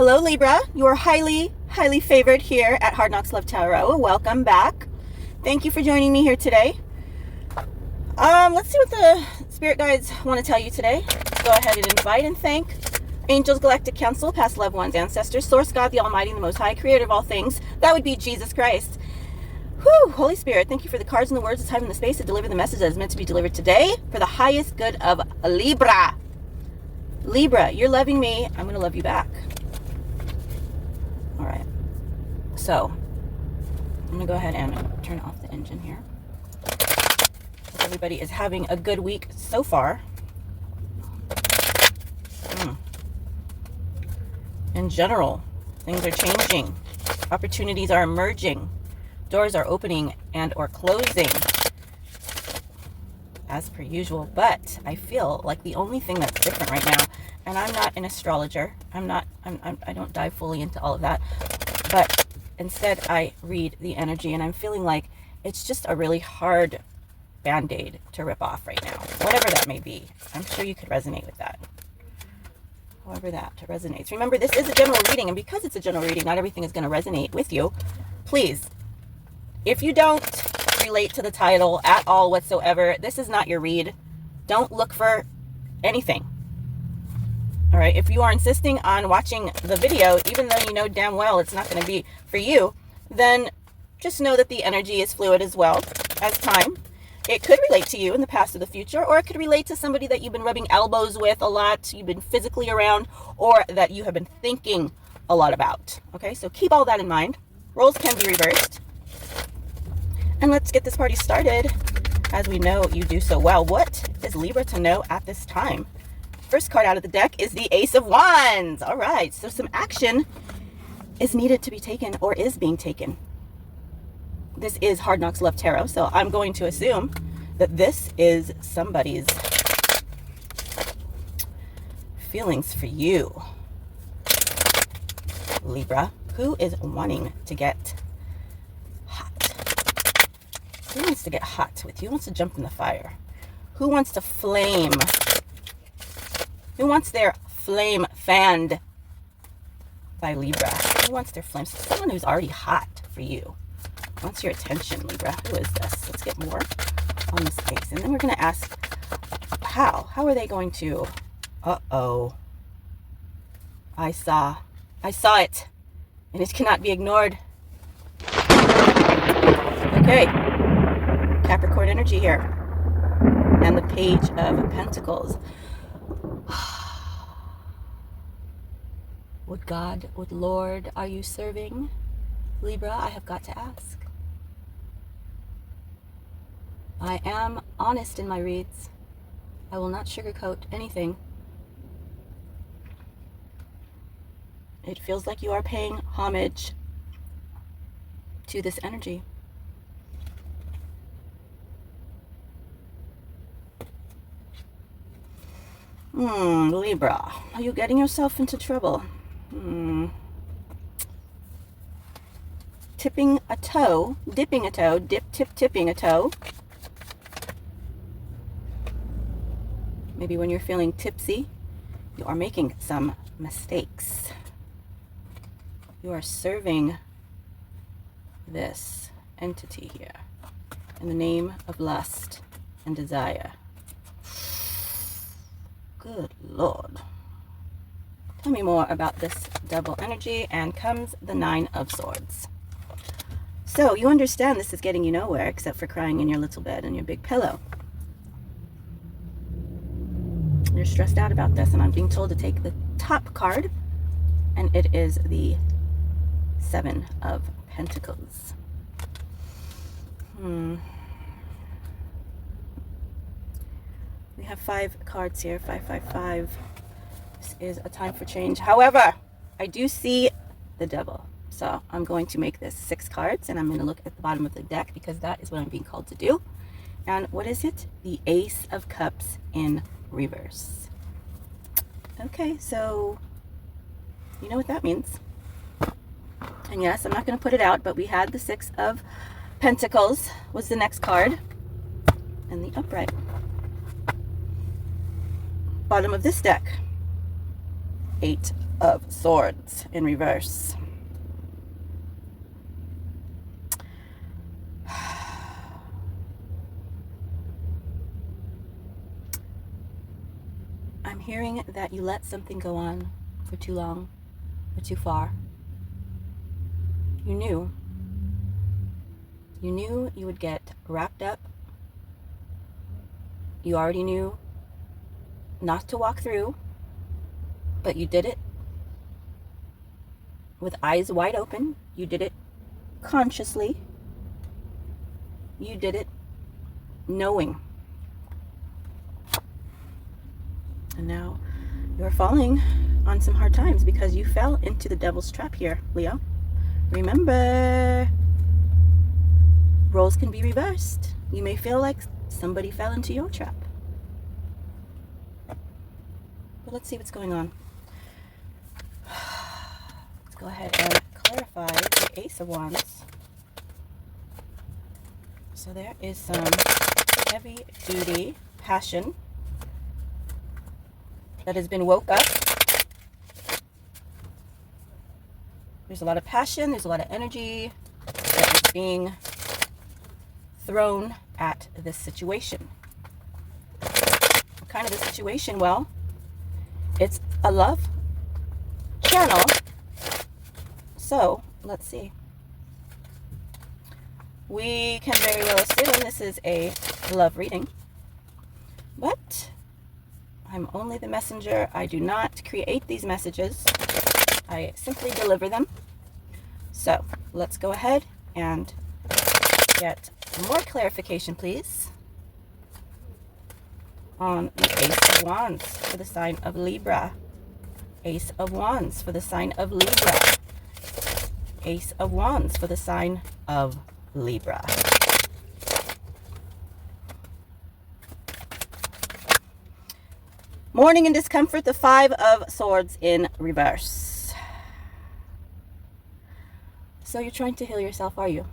Hello Libra, you are highly favored here at Hard Knocks Love Tarot. Welcome back. Thank you for joining me here today. Let's see what the spirit guides want to tell you today. Go ahead and invite and thank angels, galactic council, past loved ones, ancestors, source God, the Almighty, the Most High, creator of all things. That would be Jesus Christ. Whew, Holy Spirit, thank you for the cards and the words, the time and the space to deliver the message that is meant to be delivered today for the highest good of Libra. Libra, you're loving me. I'm going to love you back. All right. So, I'm going to go ahead and turn off the engine here. Hope everybody is having a good week so far. In general, things are changing. Opportunities are emerging. Doors are opening and or closing as per usual. But I feel like the only thing that's different right now, and I'm not an astrologer, I don't dive fully into all of that, but instead I read the energy, and I'm feeling like it's just a really hard band-aid to rip off right now, whatever that may be. I'm sure you could resonate with that, however that resonates. Remember, this is a general reading, and because it's a general reading, not everything is going to resonate with you. Please, if you don't relate to the title at all whatsoever, this is not your read. Don't look for anything. All right, if you are insisting on watching the video, even though you know damn well it's not going to be for you, then just know that the energy is fluid as well as time. It could relate to you in the past or the future, or it could relate to somebody that you've been rubbing elbows with a lot, you've been physically around, or that you have been thinking a lot about. Okay, so keep all that in mind. Roles can be reversed. And let's get this party started, as we know you do so well. What is Libra to know at this time? First card out of the deck is the Ace of Wands. All right, so some action is needed to be taken, or is being taken. This is Hard Knocks Love Tarot, so I'm going to assume that this is somebody's feelings for you, Libra. Who is wanting to get hot? Who wants to get hot with you? Who wants to jump in the fire? Who wants to flame? Who wants their flame fanned by Libra? Who wants their flame? Someone who's already hot for you. Wants your attention, Libra. Who is this? Let's get more on this case. And then we're going to ask how. How are they going to... Uh-oh. I saw it. And it cannot be ignored. Okay. Capricorn energy here. And the Page of Pentacles. What God, what Lord are you serving? Libra, I have got to ask. I am honest in my reads. I will not sugarcoat anything. It feels like you are paying homage to this energy. Libra, are you getting yourself into trouble? Tipping a toe, dipping a toe, tipping a toe. Maybe when you're feeling tipsy, you are making some mistakes. You are serving this entity here in the name of lust and desire. Good Lord. Tell me more about this double energy, and comes the Nine of Swords. So you understand this is getting you nowhere except for crying in your little bed and your big pillow. You're stressed out about this, and I'm being told to take the top card, and it is the Seven of Pentacles. We have 5 cards here. 555. This is a time for change. However, I do see the Devil. So I'm going to make this 6 cards, and I'm going to look at the bottom of the deck because that is what I'm being called to do. And what is it? The Ace of Cups in reverse. Okay, so you know what that means. And yes, I'm not going to put it out, but we had the 6 of Pentacles was the next card, and the upright. Bottom of this deck, 8 of Swords in reverse. I'm hearing that you let something go on for too long or too far. You knew you would get wrapped up. You already knew not to walk through, but you did it with eyes wide open. You did it consciously. You did it knowing. And now you're falling on some hard times because you fell into the devil's trap here, Leo. Remember, roles can be reversed. You may feel like somebody fell into your trap. But let's see what's going on. Let's go ahead and clarify the Ace of Wands. So there is some heavy duty passion that has been woke up. There's a lot of passion, there's a lot of energy that is being thrown at this situation. What kind of a situation? Well, it's a love channel. So let's see. We can very well assume this is a love reading, but I'm only the messenger. I do not create these messages. I simply deliver them. So let's go ahead and get more clarification, please, on the Ace of Wands for the sign of Libra. Ace of Wands for the sign of Libra. Ace of Wands for the sign of Libra. Mourning and discomfort, the Five of Swords in reverse. So you're trying to heal yourself, are you?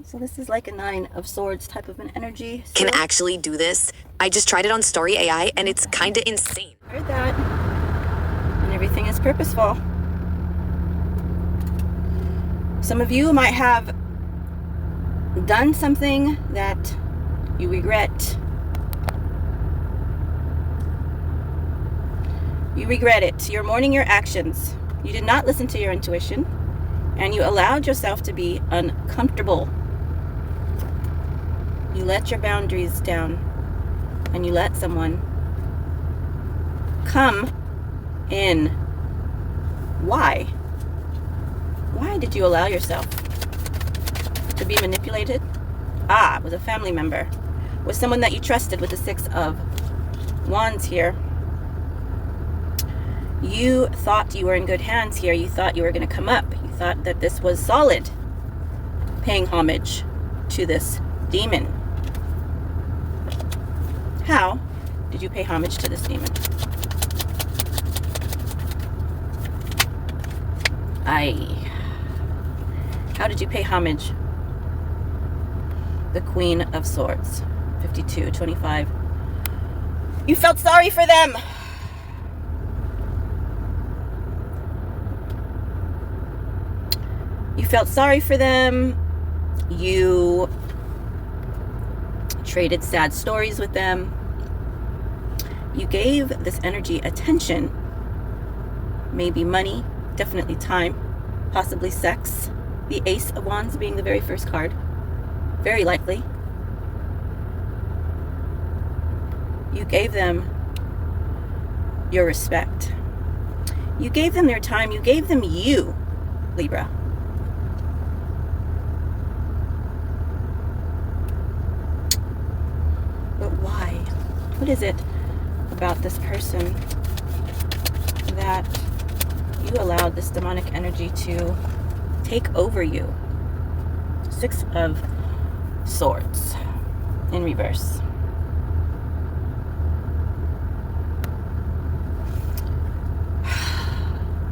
So this is like a Nine of Swords type of an energy. Can actually do this. I just tried it on Story AI and it's kind of insane. Heard that. And everything is purposeful. Some of you might have done something that you regret. You regret it. You're mourning your actions. You did not listen to your intuition, and you allowed yourself to be uncomfortable. You let your boundaries down, and you let someone come in. Why? Why did you allow yourself to be manipulated? With a family member, with someone that you trusted, with the Six of Wands here. You thought you were in good hands here. You thought you were going to come up. You thought that this was solid, paying homage to this demon. How did you pay homage to this demon? How did you pay homage? The Queen of Swords. 52, 25. You felt sorry for them. You felt sorry for them. You traded sad stories with them. You gave this energy attention, maybe money, definitely time, possibly sex. The Ace of Wands being the very first card. Very likely. You gave them your respect. You gave them their time. You gave them you, Libra. But why? What is it about this person that you allowed this demonic energy to take over you? Six of Swords in reverse.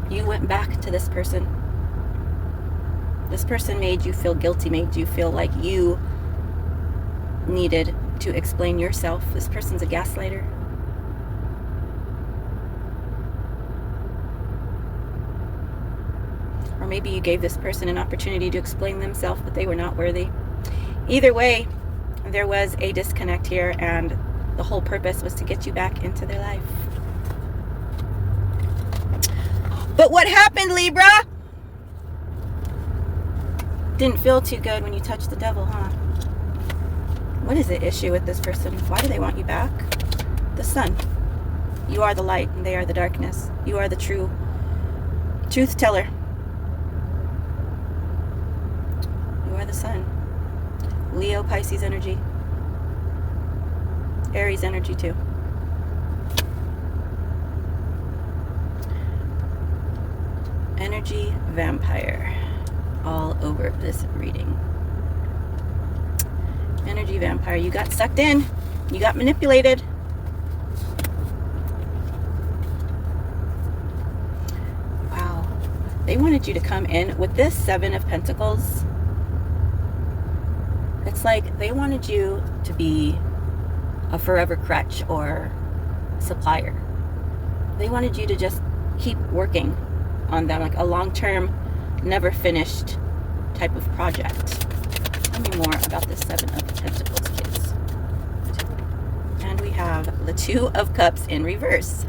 You went back to this person. This person made you feel guilty, made you feel like you needed to explain yourself. This person's a gaslighter. Or maybe you gave this person an opportunity to explain themselves, but they were not worthy. Either way, there was a disconnect here, and the whole purpose was to get you back into their life. But what happened, Libra? Didn't feel too good when you touched the devil, huh? What is the issue with this person? Why do they want you back? The sun. You are the light and they are the darkness. You are the truth teller. You are the sun. Leo, Pisces energy. Aries energy too. Energy vampire all over this reading. Energy vampire, you got sucked in. You got manipulated. Wow. They wanted you to come in with this Seven of Pentacles. It's like they wanted you to be a forever crutch or supplier. They wanted you to just keep working on them, like a long-term, never finished type of project. Tell me more about this Seven of Pentacles, kids. And we have the Two of Cups in reverse.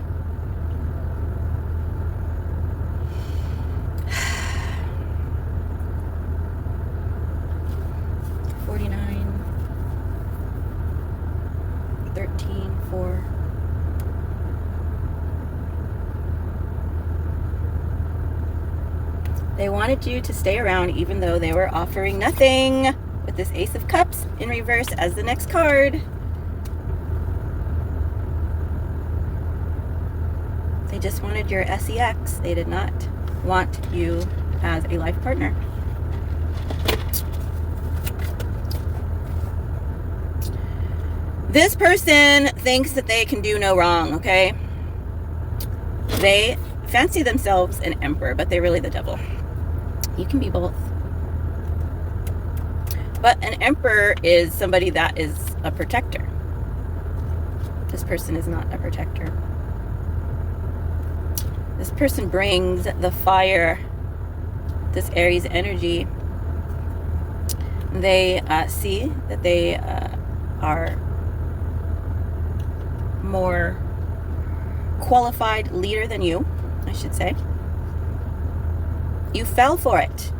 They wanted you to stay around even though they were offering nothing, with this Ace of Cups in reverse as the next card. They just wanted your sex. They did not want you as a life partner. This person thinks that they can do no wrong, okay? They fancy themselves an emperor, but they're really the devil. You can be both. But an emperor is somebody that is a protector. This person is not a protector. This person brings the fire, this Aries energy. They see that they are more qualified leader than you, I should say. You fell for it.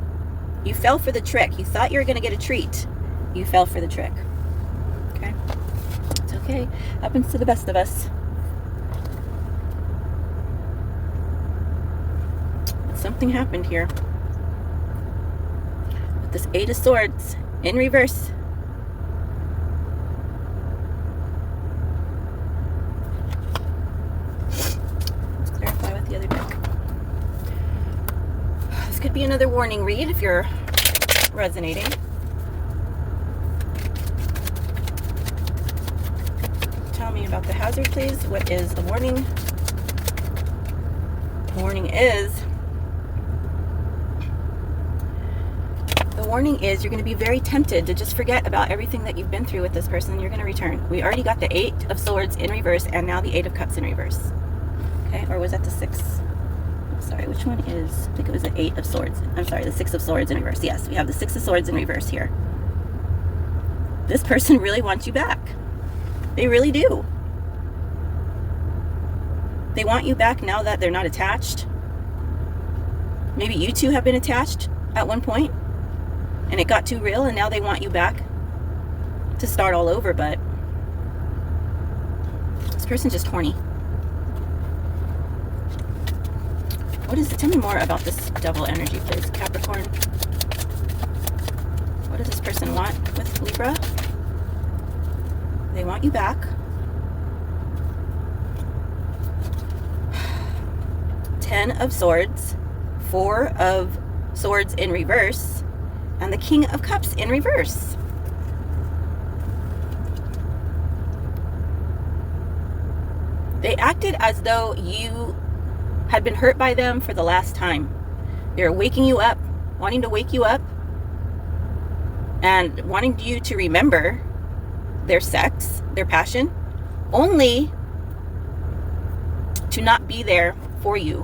You fell for the trick. You thought you were going to get a treat. You fell for the trick. Okay? It's okay. Happens to the best of us. Something happened here. With this Eight of Swords in reverse. Let's clarify with the other deck. This could be another warning read if you're resonating. Tell me about the hazard, please. What is the warning? The warning is you're going to be very tempted to just forget about everything that you've been through with this person, and you're going to return. We already got the Eight of Swords in reverse, and now the Eight of Cups in reverse. Okay, or was that the Six? Sorry, which one is? I think it was the Eight of Swords. I'm sorry, the Six of Swords in reverse. Yes, we have the Six of Swords in reverse here. This person really wants you back. They really do. They want you back now that they're not attached. Maybe you two have been attached at one point, and it got too real, and now they want you back to start all over, but this person's just horny. What is it? Tell me more about this devil energy, please. Capricorn. What does this person want with Libra? They want you back. Ten of Swords. Four of Swords in reverse. And the King of Cups in reverse. They acted as though you had been hurt by them for the last time. They're waking you up, wanting to wake you up, and wanting you to remember their sex, their passion, only to not be there for you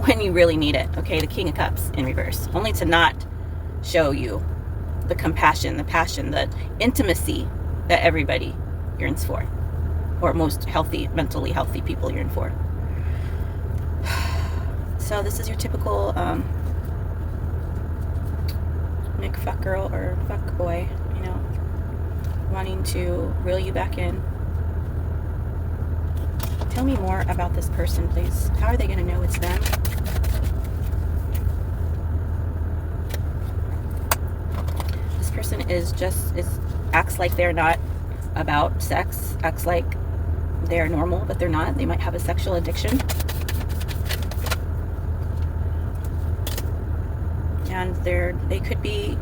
when you really need it. Okay, the King of Cups in reverse, only to not show you the compassion, the passion, the intimacy that everybody yearns for, or most healthy, mentally healthy people yearn for. So this is your typical Nick fuck girl or fuck boy, you know, wanting to reel you back in. Tell me more about this person, please. How are they going to know it's them? This person acts like they're not about sex, acts like they're normal, but they're not. They might have a sexual addiction. And they could be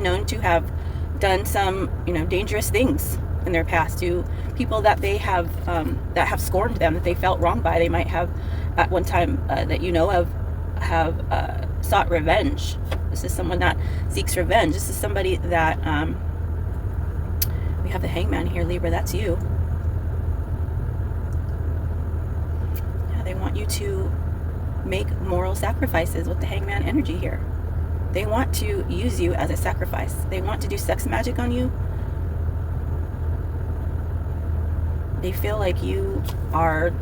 known to have done some, you know, dangerous things in their past to people that they have scorned them, that they felt wronged by. They might have at one time that you know of have sought revenge. This is someone that seeks revenge. This is somebody that we have the Hangman here, Libra. That's you. Yeah, they want you to make moral sacrifices with the Hangman energy here. They want to use you as a sacrifice. They want to do sex magic on you. They feel like you are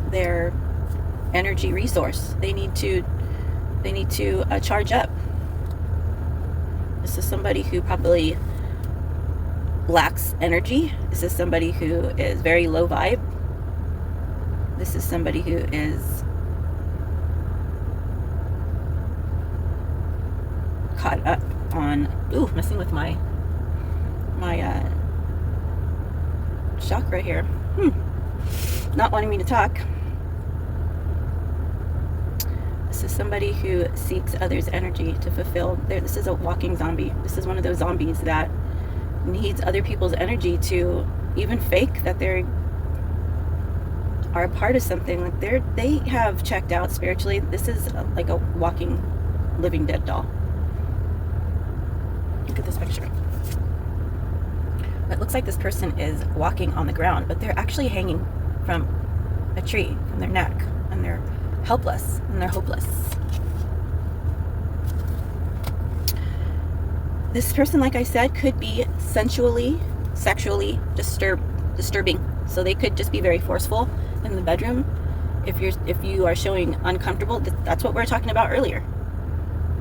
their energy resource. They need to charge up. This is somebody who probably lacks energy. This is somebody who is very low vibe. This is somebody who is caught up on messing with my chakra here. Not wanting me to talk. This is somebody who seeks others' energy to fulfill this is a walking zombie. This is one of those zombies that needs other people's energy to even fake that they are a part of something. Like they have checked out spiritually. This is like a walking, living dead doll. Look at this picture. It looks like this person is walking on the ground, but they're actually hanging from a tree from their neck, and they're helpless and they're hopeless. This person, like I said, could be sensually, sexually disturbing. So they could just be very forceful in the bedroom. If you are showing uncomfortable, that's what we were talking about earlier.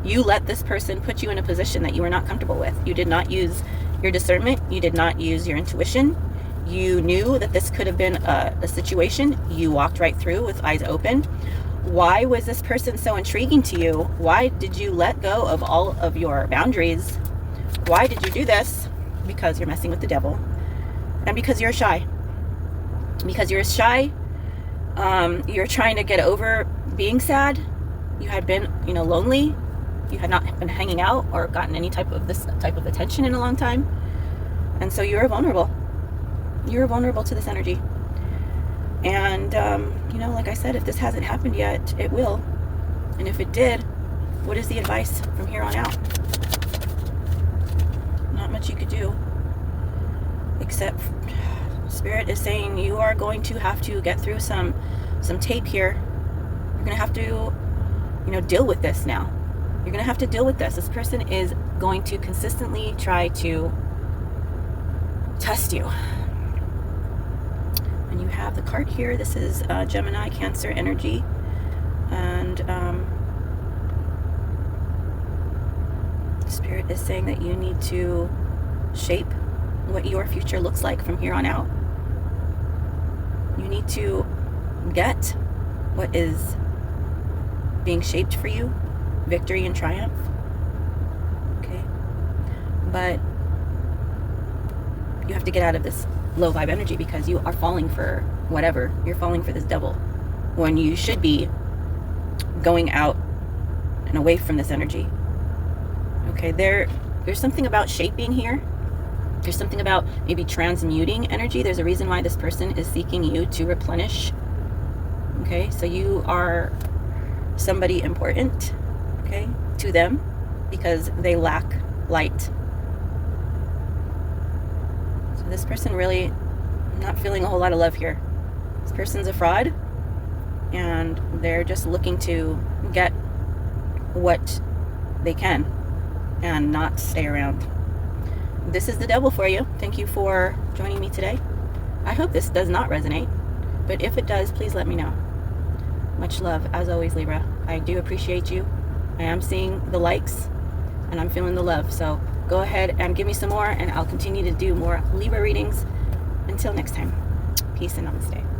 You let this person put you in a position that you were not comfortable with. You did not use your discernment. You did not use your intuition. You knew that this could have been a situation. You walked right through with eyes open. Why was this person so intriguing to you? Why did you let go of all of your boundaries? Why did you do this? Because you're messing with the devil. And because you're shy. Because you're shy. You're trying to get over being sad. You had been, lonely. You had not been hanging out or gotten any type of attention in a long time. And so you're vulnerable. You're vulnerable to this energy. And, like I said, if this hasn't happened yet, it will. And if it did, what is the advice from here on out? Not much you could do. Except Spirit is saying you are going to have to get through some tape here. You're going to have to, deal with this now. You're going to have to deal with this. This person is going to consistently try to test you. And you have the card here. This is Gemini, Cancer energy. And Spirit is saying that you need to shape what your future looks like from here on out. You need to get what is being shaped for you. Victory and triumph. Okay. But you have to get out of this low vibe energy because you are falling for whatever. You're falling for this devil when you should be going out and away from this energy. Okay, there's something about shaping here. There's something about maybe transmuting energy. There's a reason why this person is seeking you to replenish. Okay, so you are somebody important, okay, to them because they lack light. So this person really not feeling a whole lot of love here. This person's a fraud, and they're just looking to get what they can and not stay around. This is the devil for you. Thank you for joining me today. I hope this does not resonate, but if it does, please let me know. Much love, as always, Libra. I do appreciate you. I am seeing the likes, and I'm feeling the love. So go ahead and give me some more, and I'll continue to do more Libra readings. Until next time, peace and namaste.